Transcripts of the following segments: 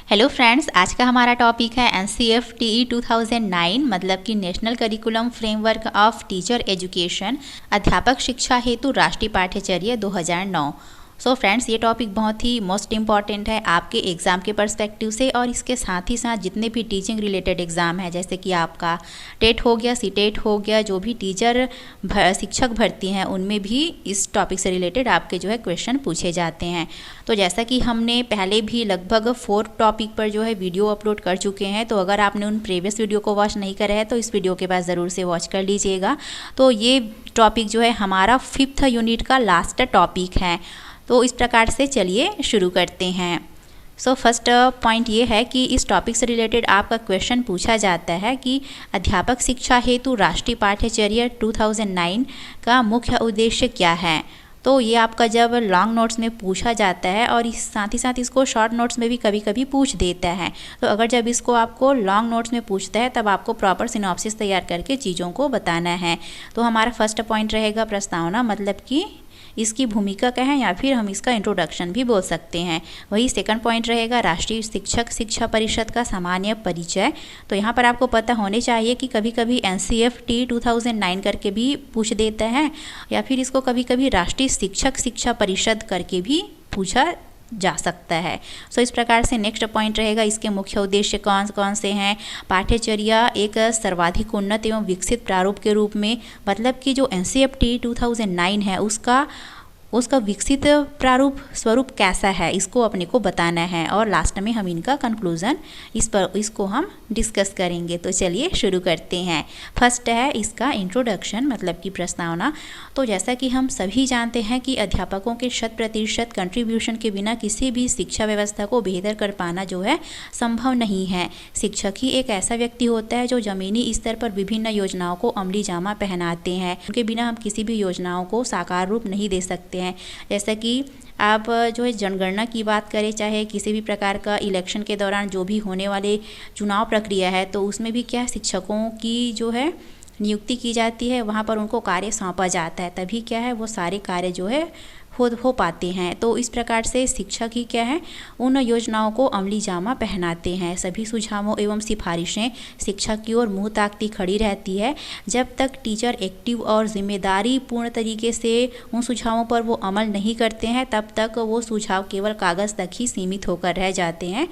Hello friends, आज का हमारा टॉपिक है NCFTE 2009 मतलब कि national curriculum framework of teacher education, अध्यापक शिक्षा हेतु राष्ट्रीय पाठ्यचर्या 2009। सो फ्रेंड्स, ये टॉपिक बहुत ही मोस्ट इम्पॉर्टेंट है आपके एग्ज़ाम के पर्सपेक्टिव से और इसके साथ ही साथ जितने भी टीचिंग रिलेटेड एग्ज़ाम है, जैसे कि आपका टेट हो गया, सीटेट हो गया, जो भी टीचर शिक्षक भर्ती हैं उनमें भी इस टॉपिक से रिलेटेड आपके जो है क्वेश्चन पूछे जाते हैं। तो जैसा कि हमने पहले भी लगभग 4 टॉपिक पर जो है वीडियो अपलोड कर चुके हैं, तो अगर आपने उन प्रीवियस वीडियो को वॉच नहीं करा है तो इस वीडियो के बाद ज़रूर से वॉच कर लीजिएगा। तो ये टॉपिक जो है हमारा 5th यूनिट का लास्ट टॉपिक है। तो इस प्रकार से चलिए शुरू करते हैं। सो फर्स्ट पॉइंट ये है कि इस टॉपिक से रिलेटेड आपका क्वेश्चन पूछा जाता है कि अध्यापक शिक्षा हेतु राष्ट्रीय पाठ्यचर्या 2009 का मुख्य उद्देश्य क्या है। तो ये आपका जब लॉन्ग नोट्स में पूछा जाता है और साथ ही साथ इसको शॉर्ट नोट्स में भी कभी कभी पूछ देता है। तो अगर जब इसको आपको लॉन्ग नोट्स में पूछता है तब आपको प्रॉपर सिनॉप्सिस तैयार करके चीज़ों को बताना है। तो हमारा फर्स्ट पॉइंट रहेगा प्रस्तावना, मतलब कि इसकी भूमिका क्या है या फिर हम इसका इंट्रोडक्शन भी बोल सकते हैं। वही सेकंड पॉइंट रहेगा राष्ट्रीय शिक्षक शिक्षा परिषद का सामान्य परिचय। तो यहाँ पर आपको पता होने चाहिए कि कभी कभी NCFTE 2009 करके भी पूछ देता है या फिर इसको कभी कभी राष्ट्रीय शिक्षक शिक्षा परिषद करके भी पूछा जा सकता है। सो इस प्रकार से नेक्स्ट पॉइंट रहेगा इसके मुख्य उद्देश्य कौन कौन से हैं। पाठ्यचर्या एक सर्वाधिक उन्नत एवं विकसित प्रारूप के रूप में, मतलब कि जो NCFTE 2009 है उसका विकसित प्रारूप स्वरूप कैसा है, इसको अपने को बताना है और लास्ट में हम इनका कंक्लूजन इसको हम डिस्कस करेंगे। तो चलिए शुरू करते हैं। फर्स्ट है इसका इंट्रोडक्शन, मतलब कि प्रस्तावना। तो जैसा कि हम सभी जानते हैं कि अध्यापकों के 100% कंट्रीब्यूशन के बिना किसी भी शिक्षा व्यवस्था को बेहतर कर पाना जो है संभव नहीं है। शिक्षक ही एक ऐसा व्यक्ति होता है जो ज़मीनी स्तर पर विभिन्न योजनाओं को अमली जामा पहनाते हैं। उनके बिना हम किसी भी योजनाओं को साकार रूप नहीं दे सकते हैं। जैसा कि आप जो है जनगणना की बात करें, चाहे किसी भी प्रकार का इलेक्शन के दौरान जो भी होने वाले चुनाव प्रक्रिया है, तो उसमें भी क्या शिक्षकों की जो है नियुक्ति की जाती है, वहाँ पर उनको कार्य सौंपा जाता है, तभी क्या है वो सारे कार्य जो है हो पाते हैं। तो इस प्रकार से शिक्षक ही क्या है उन योजनाओं को अमली जामा पहनाते हैं। सभी सुझावों एवं सिफारिशें शिक्षक की ओर मुँह ताकती खड़ी रहती है। जब तक टीचर एक्टिव और जिम्मेदारी पूर्ण तरीके से उन सुझावों पर वो अमल नहीं करते हैं, तब तक वो सुझाव केवल कागज़ तक ही सीमित होकर रह जाते हैं,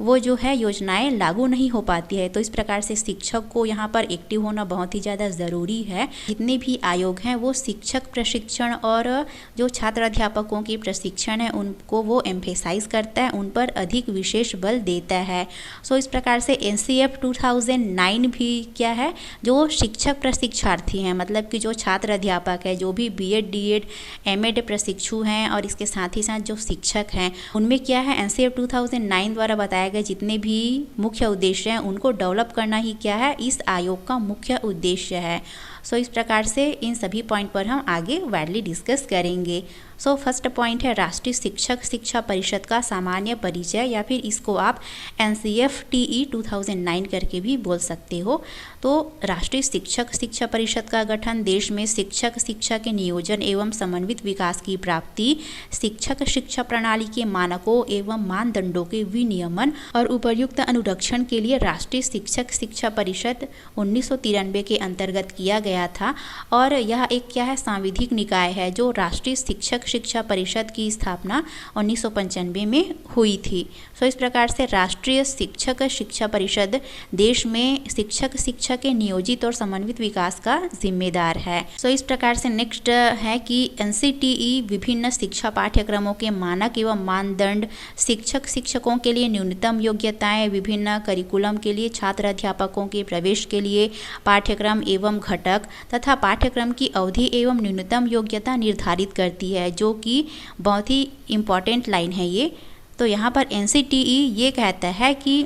वो जो है योजनाएं लागू नहीं हो पाती है। तो इस प्रकार से शिक्षक को यहाँ पर एक्टिव होना बहुत ही ज़्यादा ज़रूरी है। जितने भी आयोग हैं वो शिक्षक प्रशिक्षण और जो छात्र अध्यापकों की प्रशिक्षण है उनको वो एम्फेसाइज करता है, उन पर अधिक विशेष बल देता है। सो इस प्रकार से NCF 2009 भी क्या है, जो शिक्षक प्रशिक्षार्थी हैं, मतलब कि जो छात्र अध्यापक है, जो भी BEd DEd MAd प्रशिक्षु हैं और इसके साथ ही साथ जो शिक्षक हैं, उनमें क्या है NCF 2009 द्वारा बताया गए जितने भी मुख्य उद्देश्य हैं उनको डेवलप करना ही क्या है इस आयोग का मुख्य उद्देश्य है। सो इस प्रकार से इन सभी पॉइंट पर हम आगे वाइडली डिस्कस करेंगे। सो फर्स्ट पॉइंट है राष्ट्रीय शिक्षक शिक्षा परिषद का सामान्य परिचय, या फिर इसको आप NCFTE 2009 करके भी बोल सकते हो। तो राष्ट्रीय शिक्षक शिक्षा परिषद का गठन देश में शिक्षक शिक्षा के नियोजन एवं समन्वित विकास की प्राप्ति, शिक्षक शिक्षा प्रणाली के मानकों एवं मानदंडों के विनियमन और उपर्युक्त अनुरक्षण के लिए राष्ट्रीय शिक्षक शिक्षा परिषद 1993 के अंतर्गत किया गया था। और यह एक क्या है सांविधिक निकाय है जो राष्ट्रीय शिक्षक शिक्षा परिषद की स्थापना 1995 में हुई थी। सो इस प्रकार से राष्ट्रीय शिक्षक शिक्षा परिषद देश में शिक्षक शिक्षा के नियोजित और समन्वित विकास का जिम्मेदार है। सो इस प्रकार से नेक्स्ट है कि NCTE विभिन्न शिक्षा पाठ्यक्रमों के मानक एवं मानदंड, शिक्षक शिक्षकों के लिए न्यूनतम योग्यताएं, विभिन्न करिकुलम के लिए छात्र अध्यापकों के प्रवेश के लिए पाठ्यक्रम एवं घटक तथा पाठ्यक्रम की अवधि एवं न्यूनतम योग्यता निर्धारित करती है, जो कि बहुत ही इम्पॉर्टेंट लाइन है ये। तो यहाँ पर NCTE ये कहता है कि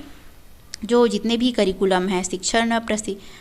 जो जितने भी करिकुलम हैं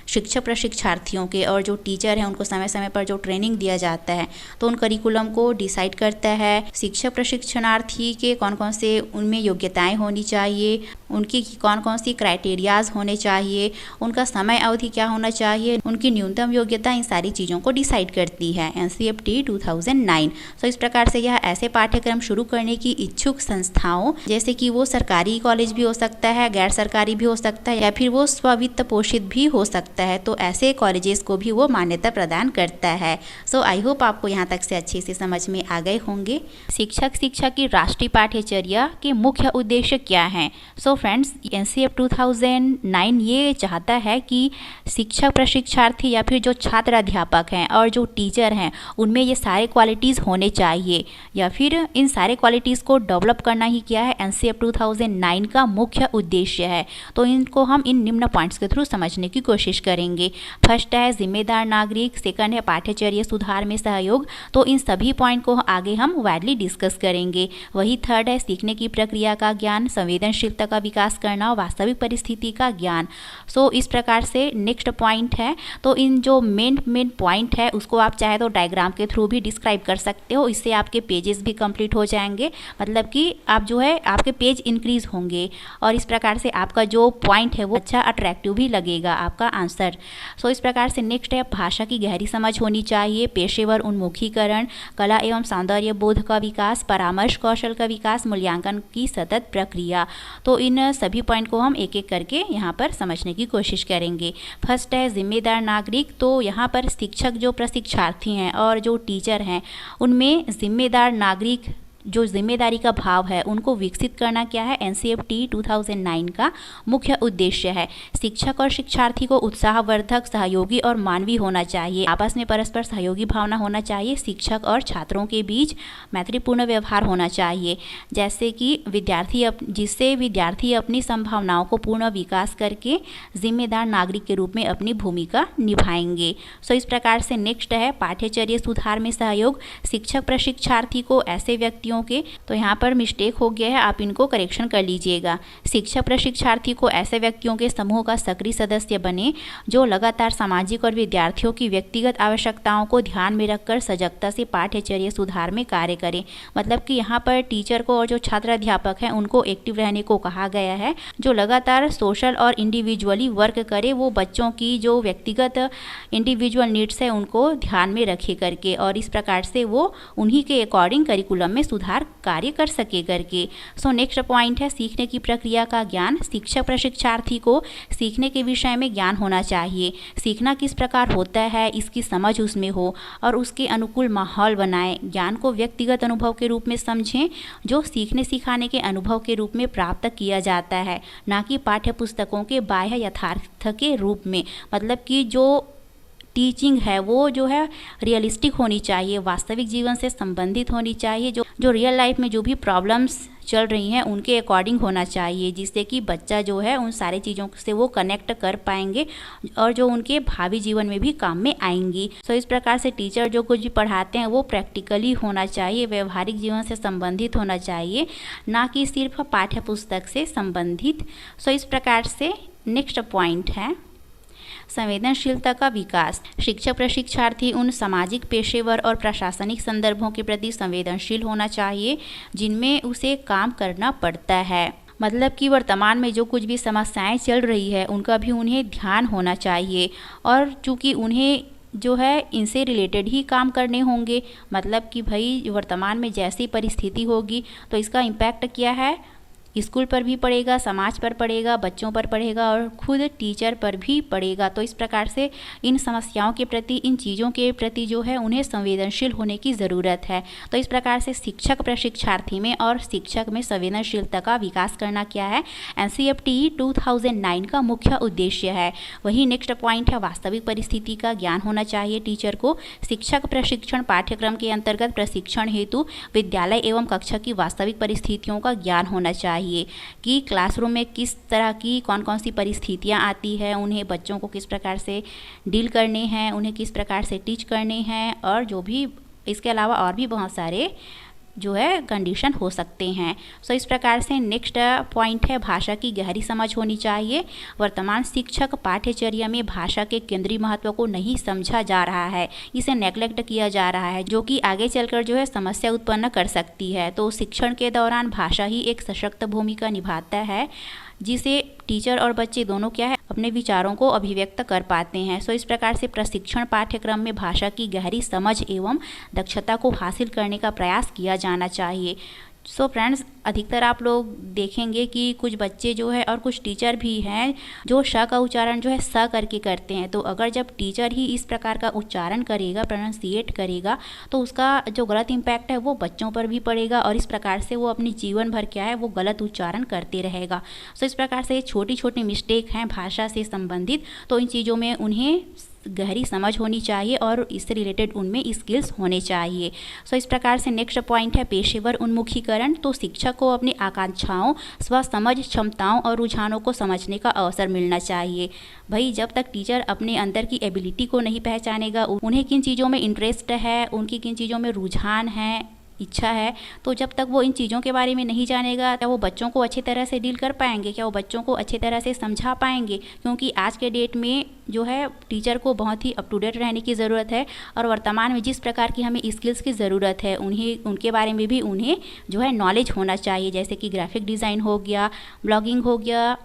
शिक्षक प्रशिक्षार्थियों के और जो टीचर हैं उनको समय समय पर जो ट्रेनिंग दिया जाता है, तो उन करिकुलम को डिसाइड करता है। शिक्षक प्रशिक्षणार्थी के कौन कौन से उनमें योग्यताएं होनी चाहिए, उनकी कौन कौन सी क्राइटेरियाज होने चाहिए, उनका समय अवधि क्या होना चाहिए, उनकी न्यूनतम योग्यता, इन सारी चीज़ों को डिसाइड करती है NCFT 2009। तो इस प्रकार से यह ऐसे पाठ्यक्रम शुरू करने की इच्छुक संस्थाओं, जैसे कि वो सरकारी कॉलेज भी हो सकता है, गैर सरकारी भी हो सकता है, या फिर वो स्ववित्त पोषित भी हो सकता है, तो ऐसे कॉलेजेस को भी वो मान्यता प्रदान करता है। सो आई होप आपको यहाँ तक से अच्छे से समझ में आ गए होंगे शिक्षा की राष्ट्रीय पाठ्यचर्या के मुख्य उद्देश्य क्या हैं। सो फ्रेंड्स, NCF 2009 ये चाहता है कि शिक्षक प्रशिक्षार्थी या फिर जो छात्र अध्यापक हैं और जो टीचर हैं उनमें ये सारे क्वालिटीज़ होने चाहिए, या फिर इन सारे क्वालिटीज़ को डेवलप करना ही क्या है NCF 2009 का मुख्य उद्देश्य है। तो इनको हम इन निम्न पॉइंट्स के थ्रू समझने की कोशिश करेंगे। फर्स्ट है जिम्मेदार नागरिक, सेकंड है पाठ्यचर्या सुधार में सहयोग। तो इन सभी पॉइंट को आगे हम वाइडली डिस्कस करेंगे। वही थर्ड है सीखने की प्रक्रिया का ज्ञान, संवेदनशीलता का विकास करना, वास्तविक परिस्थिति का ज्ञान। सो इस प्रकार से नेक्स्ट पॉइंट है। तो इन जो मेन पॉइंट है उसको आप चाहे तो डायग्राम के थ्रू भी डिस्क्राइब कर सकते हो, इससे आपके पेजेस भी कंप्लीट हो जाएंगे, मतलब कि आप जो है आपके पेज इंक्रीज होंगे और इस प्रकार से आपका जो पॉइंट है वो अच्छा अट्रैक्टिव भी लगेगा आपका आंसर। सो इस प्रकार से नेक्स्ट है भाषा की गहरी समझ होनी चाहिए, पेशेवर उन्मुखीकरण, कला एवं सौंदर्य बोध का विकास, परामर्श कौशल का विकास, मूल्यांकन की सतत प्रक्रिया। तो इन सभी पॉइंट को हम एक एक करके यहाँ पर समझने की कोशिश करेंगे। फर्स्ट है जिम्मेदार नागरिक। तो यहाँ पर शिक्षक जो प्रशिक्षार्थी हैं और जो टीचर हैं उनमें जिम्मेदार नागरिक जो जिम्मेदारी का भाव है उनको विकसित करना क्या है NCFT 2009 का मुख्य उद्देश्य है। शिक्षक और शिक्षार्थी को उत्साहवर्धक, सहयोगी और मानवीय होना चाहिए। आपस में परस्पर सहयोगी भावना होना चाहिए। शिक्षक और छात्रों के बीच मैत्रीपूर्ण व्यवहार होना चाहिए, जैसे कि जिससे विद्यार्थी अपनी संभावनाओं को पूर्ण विकास करके जिम्मेदार नागरिक के रूप में अपनी भूमिका निभाएंगे। सो इस प्रकार से नेक्स्ट है पाठ्यचर्या सुधार में सहयोग। शिक्षक प्रशिक्षार्थी को ऐसे व्यक्तियों के, तो यहाँ पर मिस्टेक हो गया है, आप इनको करेक्शन कर लीजिएगा। शिक्षक प्रशिक्षार्थी को ऐसे व्यक्तियों के समूह का सक्रिय सदस्य बने जो लगातार सामाजिक और विद्यार्थियों की व्यक्तिगत आवश्यकताओं को ध्यान में रखकर सजगता से पाठ्यचर्या सुधार में कार्य करें। मतलब कि यहाँ पर टीचर को और जो छात्र अध्यापक हैं उनको एक्टिव रहने को कहा गया है, जो लगातार सोशल और इंडिविजुअली वर्क करे, वो बच्चों की जो व्यक्तिगत इंडिविजुअल नीड्स है उनको ध्यान में रखे करके, और इस प्रकार से वो उन्हीं के अकॉर्डिंग करिकुलम में सुधार कार्य कर सके करके। सो नेक्स्ट पॉइंट है सीखने की प्रक्रिया का ज्ञान। शिक्षक प्रशिक्षार्थी को सीखने के विषय में ज्ञान होना चाहिए। सीखना किस प्रकार होता है इसकी समझ उसमें हो और उसके अनुकूल माहौल बनाएं। ज्ञान को व्यक्तिगत अनुभव के रूप में समझें जो सीखने सिखाने के अनुभव के रूप में प्राप्त किया जाता है, ना कि पाठ्य पुस्तकों के बाह्य यथार्थ के रूप में। मतलब कि जो टीचिंग है वो जो है रियलिस्टिक होनी चाहिए, वास्तविक जीवन से संबंधित होनी चाहिए, जो रियल लाइफ में जो भी प्रॉब्लम्स चल रही हैं उनके अकॉर्डिंग होना चाहिए, जिससे कि बच्चा जो है उन सारी चीज़ों से वो कनेक्ट कर पाएंगे और जो उनके भावी जीवन में भी काम में आएंगी। सो इस प्रकार से टीचर जो कुछ भी पढ़ाते हैं वो प्रैक्टिकली होना चाहिए, व्यवहारिक जीवन से संबंधित होना चाहिए, ना कि सिर्फ पाठ्य पुस्तक से संबंधित। सो इस प्रकार से नेक्स्ट पॉइंट है संवेदनशीलता का विकास। शिक्षक प्रशिक्षार्थी उन सामाजिक, पेशेवर और प्रशासनिक संदर्भों के प्रति संवेदनशील होना चाहिए जिनमें उसे काम करना पड़ता है। मतलब कि वर्तमान में जो कुछ भी समस्याएं चल रही है उनका भी उन्हें ध्यान होना चाहिए, और चूँकि उन्हें जो है इनसे रिलेटेड ही काम करने होंगे। मतलब कि भाई वर्तमान में जैसी परिस्थिति होगी तो इसका इम्पैक्ट क्या है, स्कूल पर भी पड़ेगा, समाज पर पड़ेगा, बच्चों पर पड़ेगा और खुद टीचर पर भी पड़ेगा। तो इस प्रकार से इन समस्याओं के प्रति, इन चीज़ों के प्रति जो है उन्हें संवेदनशील होने की ज़रूरत है। तो इस प्रकार से शिक्षक प्रशिक्षार्थी में और शिक्षक में संवेदनशीलता का विकास करना क्या है NCFT 2009 का मुख्य उद्देश्य है। वही नेक्स्ट पॉइंट है वास्तविक परिस्थिति का ज्ञान होना चाहिए टीचर को। शिक्षक प्रशिक्षण पाठ्यक्रम के अंतर्गत प्रशिक्षण हेतु विद्यालय एवं कक्षा की वास्तविक परिस्थितियों का ज्ञान होना चाहिए कि क्लासरूम में किस तरह की कौन कौन सी परिस्थितियाँ आती है, उन्हें बच्चों को किस प्रकार से डील करने हैं, उन्हें किस प्रकार से टीच करने हैं, और जो भी इसके अलावा और भी बहुत सारे जो है कंडीशन हो सकते हैं। सो इस प्रकार से नेक्स्ट पॉइंट है भाषा की गहरी समझ होनी चाहिए। वर्तमान शिक्षक पाठ्यचर्या में भाषा के केंद्रीय महत्व को नहीं समझा जा रहा है, इसे नेग्लेक्ट किया जा रहा है, जो कि आगे चलकर जो है समस्या उत्पन्न कर सकती है। तो शिक्षण के दौरान भाषा ही एक सशक्त भूमिका निभाता है, जिसे टीचर और बच्चे दोनों क्या है अपने विचारों को अभिव्यक्त कर पाते हैं। सो इस प्रकार से प्रशिक्षण पाठ्यक्रम में भाषा की गहरी समझ एवं दक्षता को हासिल करने का प्रयास किया जाना चाहिए। सो फ्रेंड्स, अधिकतर आप लोग देखेंगे कि कुछ बच्चे जो है और कुछ टीचर भी हैं जो श का उच्चारण जो है स करके करते हैं। तो अगर जब टीचर ही इस प्रकार का उच्चारण करेगा, प्रोनाउंसिएट करेगा, तो उसका जो गलत इम्पैक्ट है वो बच्चों पर भी पड़ेगा और इस प्रकार से वो अपनी जीवन भर क्या है वो गलत उच्चारण करते रहेगा। सो इस प्रकार से छोटी छोटी मिस्टेक हैं भाषा से संबंधित, तो इन चीज़ों में उन्हें गहरी समझ होनी चाहिए और इससे रिलेटेड उनमें स्किल्स होने चाहिए। सो इस प्रकार से नेक्स्ट पॉइंट है पेशेवर उन्मुखीकरण। तो शिक्षक को अपनी आकांक्षाओं, स्व समझ, क्षमताओं और रुझानों को समझने का अवसर मिलना चाहिए। भाई, जब तक टीचर अपने अंदर की एबिलिटी को नहीं पहचानेगा, उन्हें किन चीज़ों में इंटरेस्ट है, उनकी किन चीज़ों में रुझान है, इच्छा है, तो जब तक वो इन चीज़ों के बारे में नहीं जानेगा, क्या वो बच्चों को अच्छी तरह से डील कर पाएंगे, क्या वो बच्चों को अच्छी तरह से समझा पाएंगे? क्योंकि आज के डेट में जो है टीचर को बहुत ही अप टू डेट रहने की ज़रूरत है और वर्तमान में जिस प्रकार की हमें स्किल्स की ज़रूरत है उनके बारे में भी उन्हें जो है नॉलेज होना चाहिए, जैसे कि ग्राफिक डिज़ाइन हो गया, ब्लॉगिंग हो गया,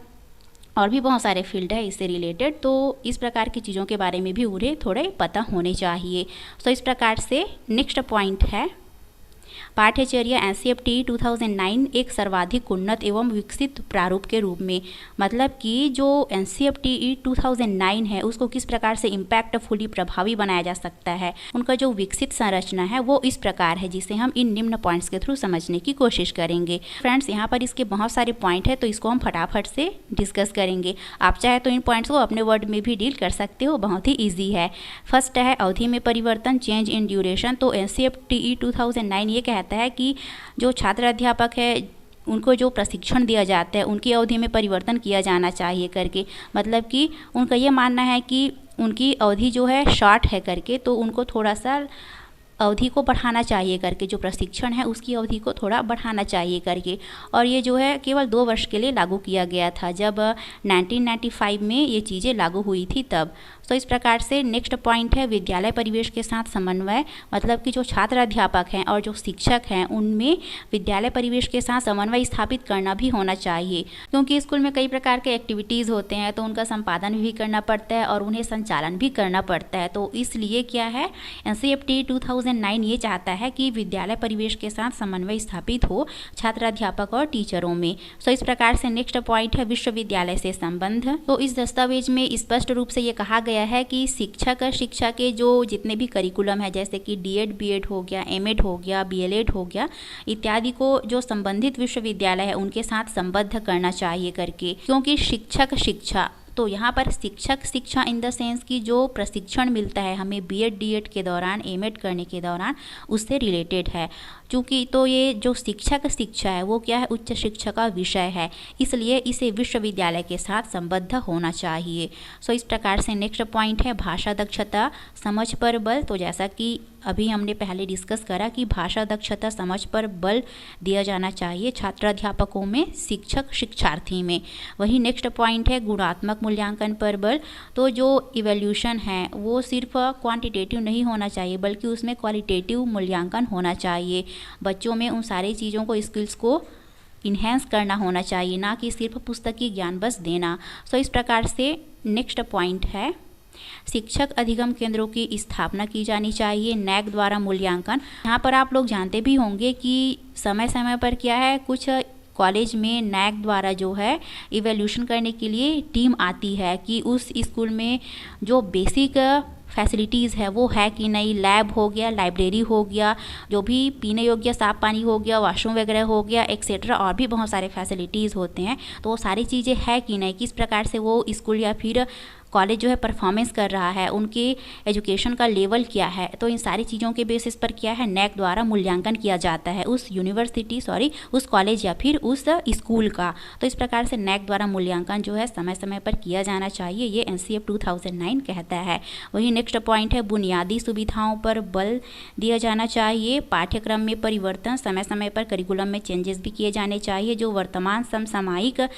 और भी बहुत सारे फील्ड है इससे रिलेटेड। तो इस प्रकार की चीज़ों के बारे में भी उन्हें थोड़े पता होने चाहिए। सो इस प्रकार से नेक्स्ट पॉइंट है पाठ्यचर्या एनसीईआरटी 2009 एक सर्वाधिक उन्नत एवं विकसित प्रारूप के रूप में, मतलब कि जो एनसीईआरटी 2009 है उसको किस प्रकार से इम्पैक्टफुली प्रभावी बनाया जा सकता है, उनका जो विकसित संरचना है वो इस प्रकार है, जिसे हम इन निम्न पॉइंट्स के थ्रू समझने की कोशिश करेंगे। फ्रेंड्स, यहाँ पर इसके बहुत सारे पॉइंट है, तो इसको हम फटाफट से डिस्कस करेंगे। आप चाहे तो इन पॉइंट्स को अपने वर्ड में भी डील कर सकते हो, बहुत ही ईजी है। फर्स्ट है अवधि में परिवर्तन, चेंज इन ड्यूरेशन। तो एनसीईआरटी 2009 ये कहता है कि जो छात्र अध्यापक है उनको जो प्रशिक्षण दिया जाता है उनकी अवधि में परिवर्तन किया जाना चाहिए करके, मतलब कि उनका ये मानना है कि उनकी अवधि जो है शॉर्ट है करके, तो उनको थोड़ा सा अवधि को बढ़ाना चाहिए करके, जो प्रशिक्षण है उसकी अवधि को थोड़ा बढ़ाना चाहिए करके। और ये जो है केवल 2 वर्ष के लिए लागू किया गया था, जब 1995 में ये चीज़ें लागू हुई थी तब। तो इस प्रकार से नेक्स्ट पॉइंट है विद्यालय परिवेश के साथ समन्वय, मतलब कि जो छात्र अध्यापक हैं और जो शिक्षक हैं उनमें विद्यालय परिवेश के साथ समन्वय स्थापित करना भी होना चाहिए, क्योंकि स्कूल में कई प्रकार के एक्टिविटीज़ होते हैं तो उनका संपादन भी करना पड़ता है और उन्हें संचालन भी करना पड़ता है। तो इसलिए क्या है एनसीईआरटी 2009 ये चाहता है कि विद्यालय परिवेश के साथ समन्वय स्थापित हो छात्र अध्यापक और टीचरों में। सो इस प्रकार से नेक्स्ट पॉइंट है विश्वविद्यालय से संबंध। तो इस दस्तावेज में स्पष्ट रूप से ये कहा गया है कि शिक्षक शिक्षा के जो जितने भी करिकुलम है, जैसे कि डीएड बीएड हो गया, एमएड हो गया, बीएलएड हो गया इत्यादि को जो संबंधित विश्वविद्यालय है उनके साथ संबद्ध करना चाहिए करके, क्योंकि शिक्षक शिक्षा, तो यहाँ पर शिक्षक शिक्षा इन द सेंस की जो प्रशिक्षण मिलता है हमें बीएड डीएड के दौरान, एमएड करने के दौरान, उससे रिलेटेड है। चूँकि तो ये जो शिक्षक शिक्षा है वो क्या है उच्च शिक्षा का विषय है, इसलिए इसे विश्वविद्यालय के साथ संबद्ध होना चाहिए। सो इस प्रकार से नेक्स्ट पॉइंट है भाषा दक्षता समझ पर बल। तो जैसा कि अभी हमने पहले डिस्कस करा कि भाषा दक्षता समझ पर बल दिया जाना चाहिए छात्र अध्यापकों में, शिक्षक शिक्षार्थी में। वही नेक्स्ट पॉइंट है गुणात्मक मूल्यांकन पर बल। तो जो इवैल्यूएशन है वो सिर्फ क्वांटिटेटिव नहीं होना चाहिए बल्कि उसमें क्वालिटेटिव मूल्यांकन होना चाहिए। बच्चों में उन सारी चीज़ों को, स्किल्स को इन्हेंस करना होना चाहिए, ना कि सिर्फ पुस्तकी ज्ञान बस देना। सो इस प्रकार से नेक्स्ट पॉइंट है शिक्षक अधिगम केंद्रों की स्थापना की जानी चाहिए, नैक द्वारा मूल्यांकन। यहाँ पर आप लोग जानते भी होंगे कि समय समय पर क्या है कुछ कॉलेज में नैक द्वारा जो है इवैल्यूएशन करने के लिए टीम आती है कि उस स्कूल में जो बेसिक फैसिलिटीज़ है वो है कि नहीं, लैब हो गया, लाइब्रेरी हो गया, जो भी पीने योग्य साफ पानी हो गया, वॉशरूम वगैरह हो गया, एक्सेट्रा, और भी बहुत सारे फैसिलिटीज़ होते हैं, तो वो सारी चीज़ें है कि नहीं, किस प्रकार से वो स्कूल या फिर कॉलेज जो है परफॉर्मेंस कर रहा है, उनके एजुकेशन का लेवल क्या है, तो इन सारी चीज़ों के बेसिस पर क्या है NAAC द्वारा मूल्यांकन किया जाता है उस उस कॉलेज या फिर उस स्कूल का। तो इस प्रकार से NAAC द्वारा मूल्यांकन जो है समय समय पर किया जाना चाहिए, ये NCF 2009 कहता है। वही नेक्स्ट पॉइंट है बुनियादी सुविधाओं पर बल दिया जाना चाहिए। पाठ्यक्रम में परिवर्तन, समय समय पर करिकुलम में चेंजेस भी किए जाने चाहिए। जो वर्तमान समसामयिक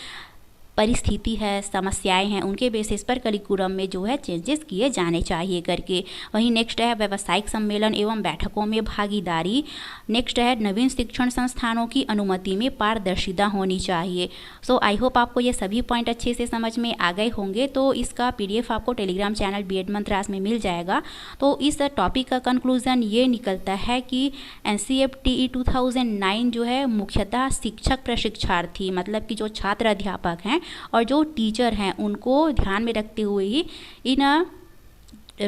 परिस्थिति है, समस्याएं हैं, उनके बेसिस पर करिकुलम में जो है चेंजेस किए जाने चाहिए करके। वहीं नेक्स्ट है व्यावसायिक सम्मेलन एवं बैठकों में भागीदारी। नेक्स्ट है नवीन शिक्षण संस्थानों की अनुमति में पारदर्शिता होनी चाहिए। सो आई होप आपको ये सभी पॉइंट अच्छे से समझ में आ गए होंगे। तो इसका PDF आपको टेलीग्राम चैनल B.Ed मंत्रास में मिल जाएगा। तो इस टॉपिक का कंक्लूजन ये निकलता है कि NCF TE 2009 जो है मुख्यतः शिक्षक प्रशिक्षार्थी मतलब कि जो छात्र अध्यापक हैं और जो टीचर हैं उनको ध्यान में रखते हुए ही इन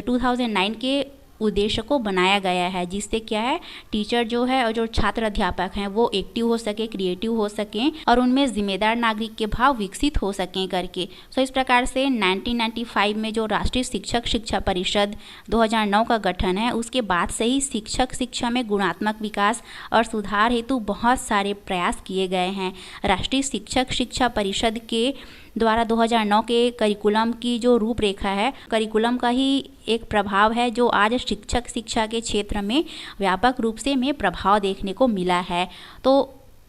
2009 के उद्देश्य को बनाया गया है, जिससे क्या है टीचर जो है और जो छात्र अध्यापक हैं वो एक्टिव हो सके, क्रिएटिव हो सकें और उनमें जिम्मेदार नागरिक के भाव विकसित हो सकें करके। सो इस प्रकार से 1995 में जो राष्ट्रीय शिक्षक शिक्षा परिषद 2009 का गठन है, उसके बाद से ही शिक्षक शिक्षा में गुणात्मक विकास और सुधार हेतु बहुत सारे प्रयास किए गए हैं। राष्ट्रीय शिक्षक शिक्षा परिषद के द्वारा 2009 के करिकुलम की जो रूपरेखा है, करिकुलम का ही एक प्रभाव है जो आज शिक्षक शिक्षा के क्षेत्र में व्यापक रूप से प्रभाव देखने को मिला है। तो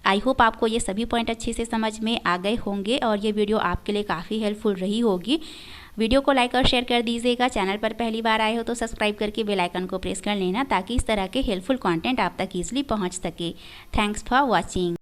आई होप आपको ये सभी पॉइंट अच्छे से समझ में आ गए होंगे और ये वीडियो आपके लिए काफ़ी हेल्पफुल रही होगी। वीडियो को लाइक और शेयर कर दीजिएगा। चैनल पर पहली बार आए हो तो सब्सक्राइब करके बेल आइकन को प्रेस कर लेना ताकि इस तरह के हेल्पफुल कंटेंट आप तक ईजिली पहुंच सके। Thanks for watching.